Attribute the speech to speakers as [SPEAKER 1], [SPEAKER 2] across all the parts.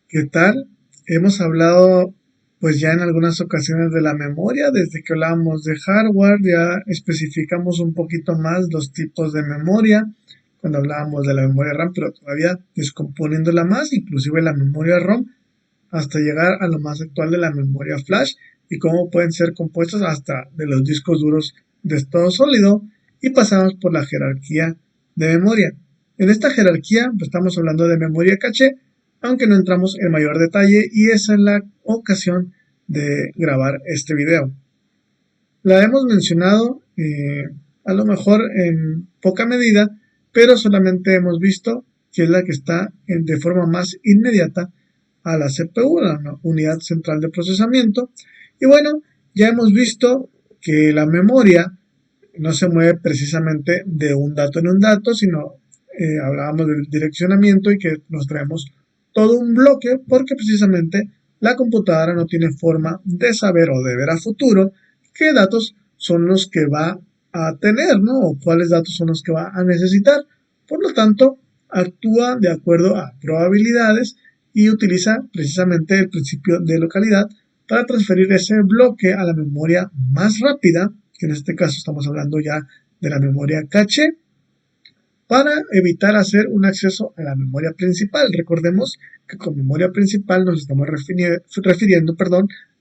[SPEAKER 1] ¿Qué tal? Hemos hablado pues ya en algunas ocasiones de la memoria, desde que hablábamos de hardware, ya especificamos un poquito más los tipos de memoria, cuando hablábamos de la memoria RAM, pero todavía descomponiéndola más, inclusive la memoria ROM, hasta llegar a lo más actual de la memoria flash y cómo pueden ser compuestos hasta de los discos duros de estado sólido y pasamos por la jerarquía de memoria. En esta jerarquía pues, estamos hablando de memoria caché, aunque no entramos en mayor detalle y esa es la ocasión de grabar este video. La hemos mencionado a lo mejor en poca medida, pero solamente hemos visto que es la que está de forma más inmediata a la CPU, la unidad central de procesamiento. Y bueno, ya hemos visto que la memoria no se mueve precisamente de un dato en un dato, sino hablábamos del direccionamiento y que nos traemos todo un bloque porque precisamente la computadora no tiene forma de saber o de ver a futuro qué datos son los que va a tener, ¿no? O cuáles datos son los que va a necesitar. Por lo tanto, actúa de acuerdo a probabilidades y utiliza precisamente el principio de localidad para transferir ese bloque a la memoria más rápida, que en este caso estamos hablando ya de la memoria caché, para evitar hacer un acceso a la memoria principal. Recordemos que con memoria principal nos estamos refiriendo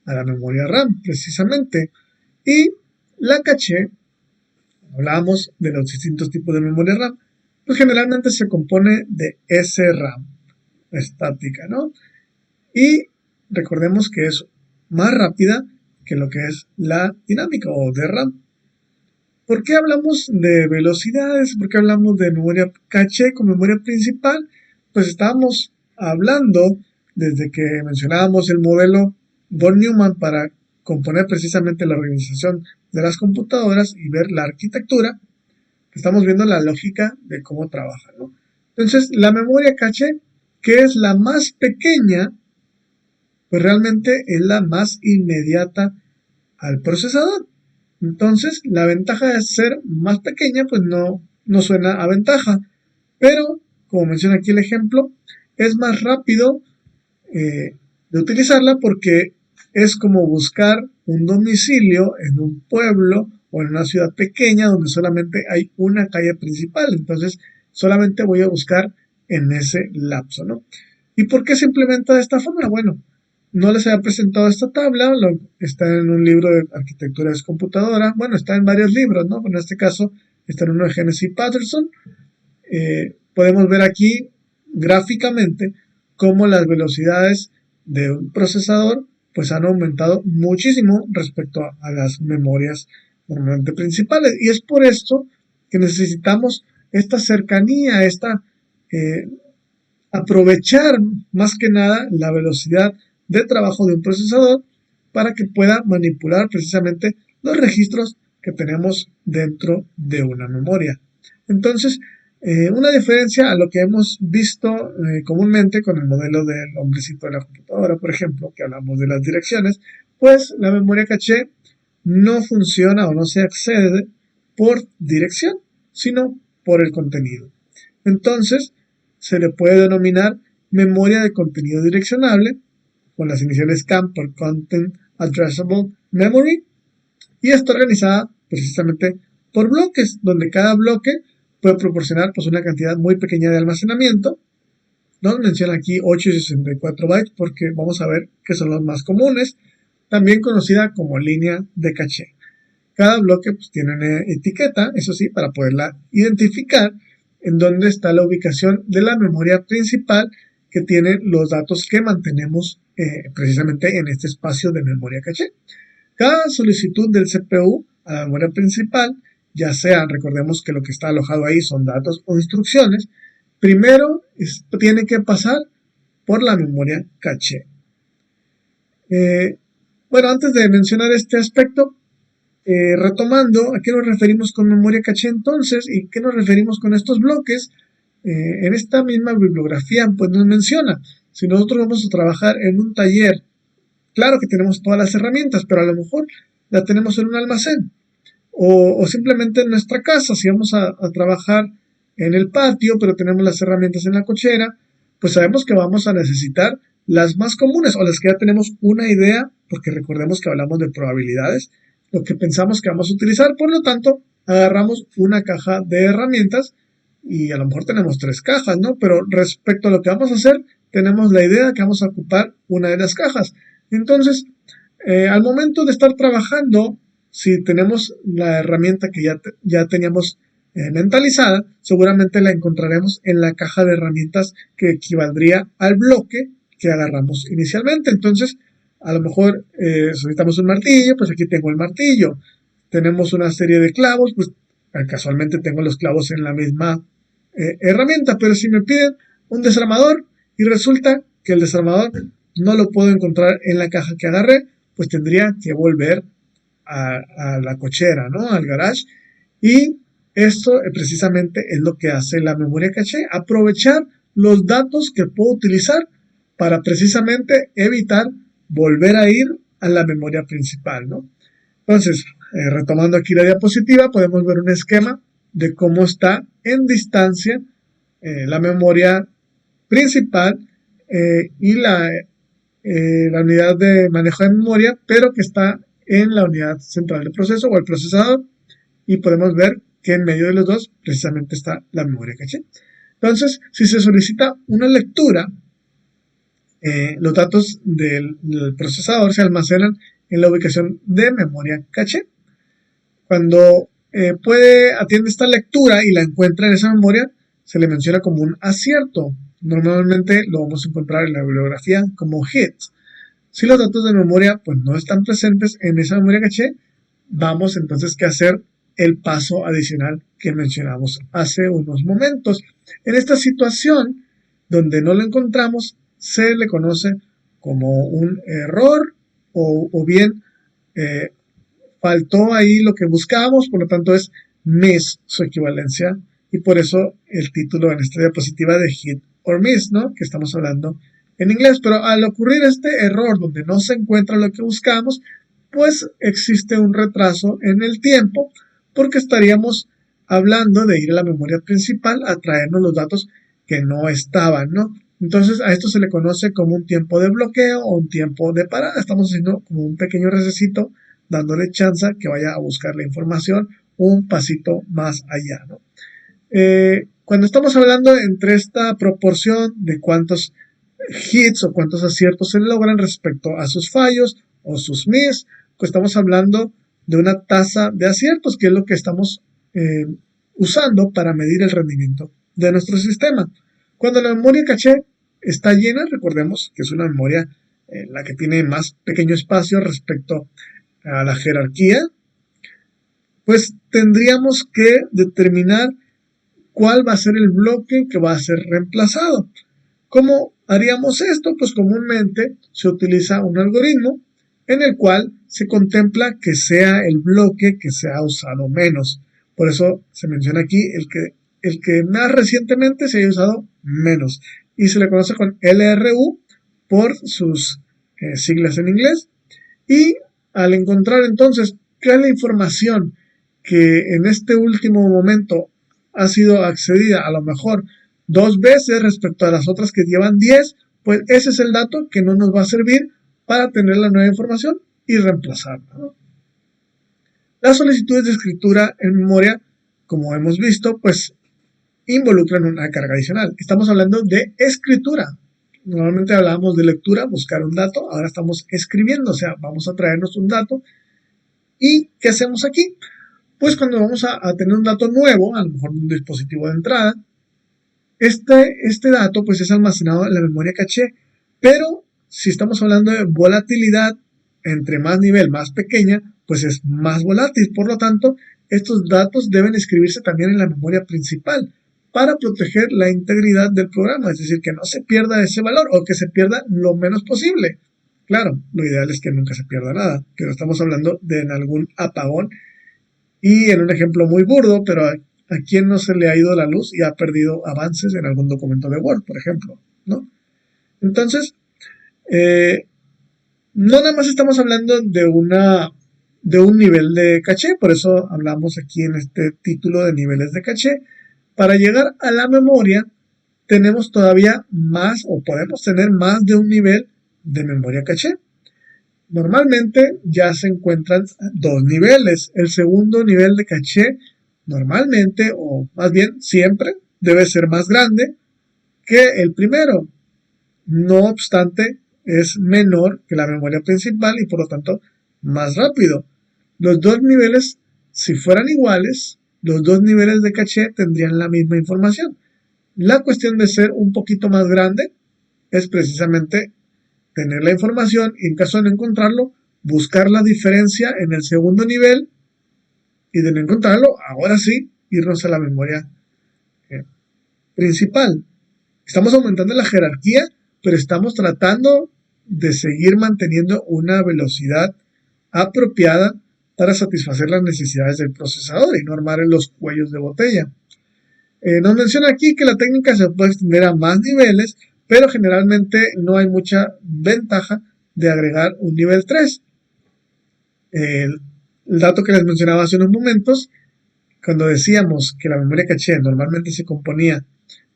[SPEAKER 1] a la memoria RAM, precisamente. Y la caché, hablábamos de los distintos tipos de memoria RAM, pues generalmente se compone de SRAM, estática, ¿no? Y recordemos que es más rápida que lo que es la dinámica o DRAM. ¿Por qué hablamos de velocidades? ¿Por qué hablamos de memoria caché con memoria principal? Pues estábamos hablando desde que mencionábamos el modelo von Neumann para componer precisamente la organización de las computadoras y ver la arquitectura. Estamos viendo la lógica de cómo trabaja, ¿no? Entonces, la memoria caché, que es la más pequeña, pues realmente es la más inmediata al procesador. Entonces, la ventaja de ser más pequeña, pues no suena a ventaja. Pero, como menciona aquí el ejemplo, es más rápido de utilizarla porque es como buscar un domicilio en un pueblo o en una ciudad pequeña donde solamente hay una calle principal. Entonces, solamente voy a buscar en ese lapso, ¿no? ¿Y por qué se implementa de esta forma? Bueno, no les había presentado esta tabla, está en un libro de arquitectura de computadora, bueno, está en varios libros, ¿no? En este caso está en uno de Genesis Patterson. Podemos ver aquí gráficamente cómo las velocidades de un procesador pues han aumentado muchísimo respecto a las memorias normalmente principales. Y es por esto que necesitamos esta cercanía, eh, aprovechar más que nada la velocidad de trabajo de un procesador para que pueda manipular precisamente los registros que tenemos dentro de una memoria. Entonces, una diferencia a lo que hemos visto comúnmente con el modelo del hombrecito de la computadora, por ejemplo, que hablamos de las direcciones, pues la memoria caché no funciona o no se accede por dirección, sino por el contenido. Entonces, se le puede denominar memoria de contenido direccionable, con las iniciales CAM por Content Addressable Memory, y está organizada precisamente por bloques, donde cada bloque puede proporcionar pues, una cantidad muy pequeña de almacenamiento. Nos menciona aquí 8 y 64 bytes porque vamos a ver que son los más comunes, también conocida como línea de caché. Cada bloque pues, tiene una etiqueta, eso sí, para poderla identificar en dónde está la ubicación de la memoria principal que tiene los datos que mantenemos precisamente en este espacio de memoria caché. Cada solicitud del CPU a la memoria principal, ya sea, recordemos que lo que está alojado ahí son datos o instrucciones, primero tiene que pasar por la memoria caché. Bueno, antes de mencionar este aspecto, retomando, ¿a qué nos referimos con memoria caché entonces? ¿Y qué nos referimos con estos bloques? En esta misma bibliografía pues nos menciona, si nosotros vamos a trabajar en un taller, claro que tenemos todas las herramientas, pero a lo mejor la tenemos en un almacén o simplemente en nuestra casa, si vamos a trabajar en el patio, pero tenemos las herramientas en la cochera, pues sabemos que vamos a necesitar las más comunes o las que ya tenemos una idea, porque recordemos que hablamos de probabilidades, lo que pensamos que vamos a utilizar. Por lo tanto, agarramos una caja de herramientas y a lo mejor tenemos 3 cajas, ¿no? Pero respecto a lo que vamos a hacer, tenemos la idea que vamos a ocupar una de las cajas. Entonces, al momento de estar trabajando, si tenemos la herramienta que ya teníamos mentalizada, seguramente la encontraremos en la caja de herramientas que equivaldría al bloque que agarramos inicialmente. Entonces, a lo mejor necesitamos un martillo, pues aquí tengo el martillo. Tenemos una serie de clavos, pues casualmente tengo los clavos en la misma herramienta, pero si me piden un desarmador y resulta que el desarmador no lo puedo encontrar en la caja que agarré, pues tendría que volver a la cochera, ¿no? Al garage. Y esto precisamente es lo que hace la memoria caché, aprovechar los datos que puedo utilizar para precisamente evitar volver a ir a la memoria principal, ¿no? Entonces, retomando aquí la diapositiva, podemos ver un esquema de cómo está en distancia la memoria principal y la unidad de manejo de memoria, pero que está en la unidad central de proceso o el procesador, y podemos ver que en medio de los dos precisamente está la memoria caché. Entonces, si se solicita una lectura, los datos del procesador se almacenan en la ubicación de memoria caché. Cuando atiende esta lectura y la encuentra en esa memoria, se le menciona como un acierto. Normalmente lo vamos a encontrar en la bibliografía como hit. Si los datos de memoria pues no están presentes en esa memoria caché, vamos entonces a hacer el paso adicional que mencionamos hace unos momentos. En esta situación, donde no lo encontramos, se le conoce como un error o bien faltó ahí lo que buscábamos, por lo tanto es miss su equivalencia, y por eso el título en esta diapositiva de hit or miss, ¿no? Que estamos hablando en inglés. Pero al ocurrir este error donde no se encuentra lo que buscamos, pues existe un retraso en el tiempo, porque estaríamos hablando de ir a la memoria principal a traernos los datos que no estaban, ¿no? Entonces a esto se le conoce como un tiempo de bloqueo o un tiempo de parada. Estamos haciendo como un pequeño recesito, dándole chance que vaya a buscar la información un pasito más allá, ¿no? Cuando estamos hablando entre esta proporción de cuántos hits o cuántos aciertos se logran respecto a sus fallos o sus miss, pues estamos hablando de una tasa de aciertos, que es lo que estamos usando para medir el rendimiento de nuestro sistema. Cuando la memoria caché está llena, recordemos que es una memoria la que tiene más pequeño espacio respecto a la jerarquía, pues tendríamos que determinar cuál va a ser el bloque que va a ser reemplazado. ¿Cómo haríamos esto? Pues comúnmente se utiliza un algoritmo en el cual se contempla que sea el bloque que se ha usado menos. Por eso se menciona aquí el que más recientemente se haya usado menos. Y se le conoce con LRU por sus siglas en inglés. Y al encontrar entonces qué es la información que en este último momento ha sido accedida a lo mejor 2 veces respecto a las otras que llevan 10, pues ese es el dato que no nos va a servir para tener la nueva información y reemplazarla, ¿no? Las solicitudes de escritura en memoria, como hemos visto, pues involucran una carga adicional. Estamos hablando de escritura. Normalmente hablábamos de lectura, buscar un dato, ahora estamos escribiendo, o sea, vamos a traernos un dato. ¿Y qué hacemos aquí? Pues cuando vamos a tener un dato nuevo, a lo mejor un dispositivo de entrada, este dato pues es almacenado en la memoria caché, pero si estamos hablando de volatilidad, entre más nivel, más pequeña, pues es más volátil. Por lo tanto, estos datos deben escribirse también en la memoria principal para proteger la integridad del programa, es decir, que no se pierda ese valor o que se pierda lo menos posible. Claro, lo ideal es que nunca se pierda nada, pero estamos hablando de en algún apagón y en un ejemplo muy burdo, pero a quién no se le ha ido la luz y ha perdido avances en algún documento de Word, por ejemplo, ¿no? Entonces, no nada más estamos hablando de un nivel de caché, por eso hablamos aquí en este título de niveles de caché. Para llegar a la memoria, tenemos todavía más o podemos tener más de un nivel de memoria caché. Normalmente ya se encuentran dos niveles. El segundo nivel de caché normalmente, o más bien siempre, debe ser más grande que el primero. No obstante, es menor que la memoria principal y por lo tanto más rápido. Los dos niveles, si fueran iguales, los dos niveles de caché tendrían la misma información. La cuestión de ser un poquito más grande es precisamente tener la información y en caso de no encontrarlo, buscar la diferencia en el segundo nivel y de no encontrarlo, ahora sí, irnos a la memoria eh, principal. Estamos aumentando la jerarquía, pero estamos tratando de seguir manteniendo una velocidad apropiada para satisfacer las necesidades del procesador y no armar en los cuellos de botella. Nos menciona aquí que la técnica se puede extender a más niveles, pero generalmente no hay mucha ventaja de agregar un nivel 3. El dato que les mencionaba hace unos momentos, cuando decíamos que la memoria caché normalmente se componía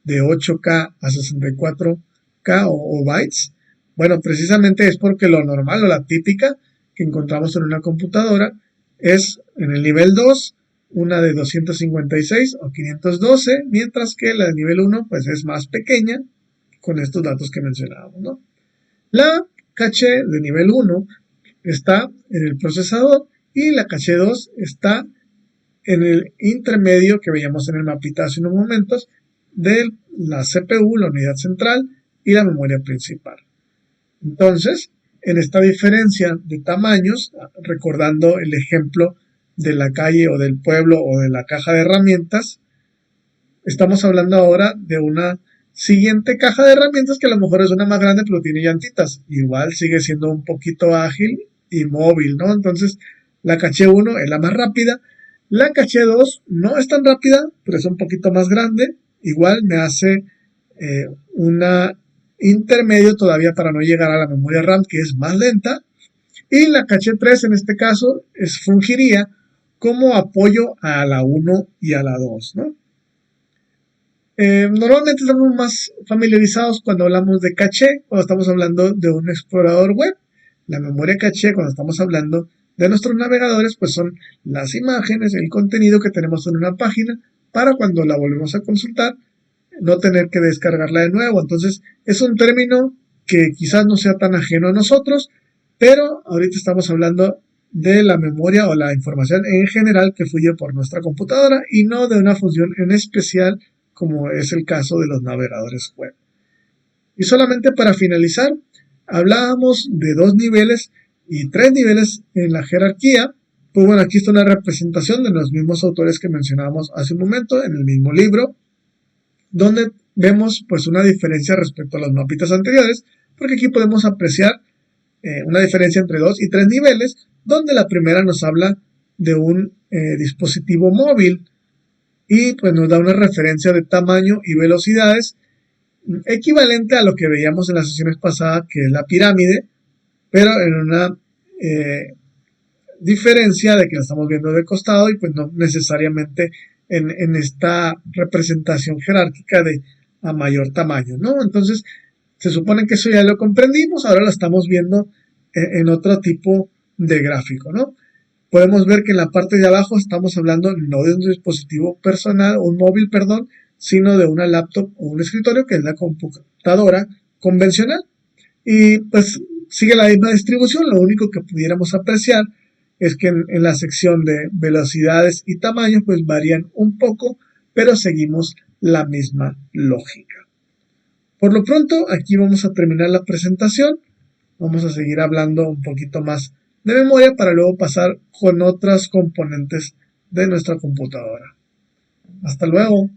[SPEAKER 1] de 8K a 64K o bytes, bueno, precisamente es porque lo normal o la típica que encontramos en una computadora es en el nivel 2 una de 256 o 512, mientras que la del nivel 1 pues es más pequeña con estos datos que mencionábamos, ¿no? La caché de nivel 1 está en el procesador y la caché 2 está en el intermedio que veíamos en el mapita hace unos momentos de la CPU, la unidad central y la memoria principal. Entonces, en esta diferencia de tamaños, recordando el ejemplo de la calle o del pueblo o de la caja de herramientas, estamos hablando ahora de una siguiente caja de herramientas que a lo mejor es una más grande pero tiene llantitas. Igual sigue siendo un poquito ágil y móvil, ¿no? Entonces, la caché 1 es la más rápida. La caché 2 no es tan rápida, pero es un poquito más grande. Igual me hace una intermedio todavía para no llegar a la memoria RAM, que es más lenta. Y la caché 3 en este caso fungiría como apoyo a la 1 y a la 2, ¿no? Normalmente estamos más familiarizados cuando hablamos de caché, cuando estamos hablando de un explorador web. La memoria caché, cuando estamos hablando de nuestros navegadores, pues son las imágenes, el contenido que tenemos en una página para cuando la volvemos a consultar, no tener que descargarla de nuevo. Entonces, es un término que quizás no sea tan ajeno a nosotros, pero ahorita estamos hablando de la memoria o la información en general que fluye por nuestra computadora y no de una función en especial como es el caso de los navegadores web. Y solamente para finalizar, hablábamos de dos niveles y tres niveles en la jerarquía. Pues bueno, aquí está una representación de los mismos autores que mencionábamos hace un momento en el mismo libro, donde vemos pues una diferencia respecto a los mapitas anteriores, porque aquí podemos apreciar una diferencia entre 2 y 3 niveles, donde la primera nos habla de un dispositivo móvil y pues nos da una referencia de tamaño y velocidades equivalente a lo que veíamos en las sesiones pasadas, que es la pirámide, pero en una diferencia de que la estamos viendo de costado y pues no necesariamente en esta representación jerárquica de a mayor tamaño, ¿no? Entonces, se supone que eso ya lo comprendimos, ahora lo estamos viendo en otro tipo de gráfico, ¿no? Podemos ver que en la parte de abajo estamos hablando no de un dispositivo personal, un móvil, perdón, sino de una laptop o un escritorio, que es la computadora convencional. Y pues sigue la misma distribución, lo único que pudiéramos apreciar es que en la sección de velocidades y tamaños pues varían un poco, pero seguimos la misma lógica. Por lo pronto, aquí vamos a terminar la presentación. Vamos a seguir hablando un poquito más de memoria para luego pasar con otras componentes de nuestra computadora. Hasta luego.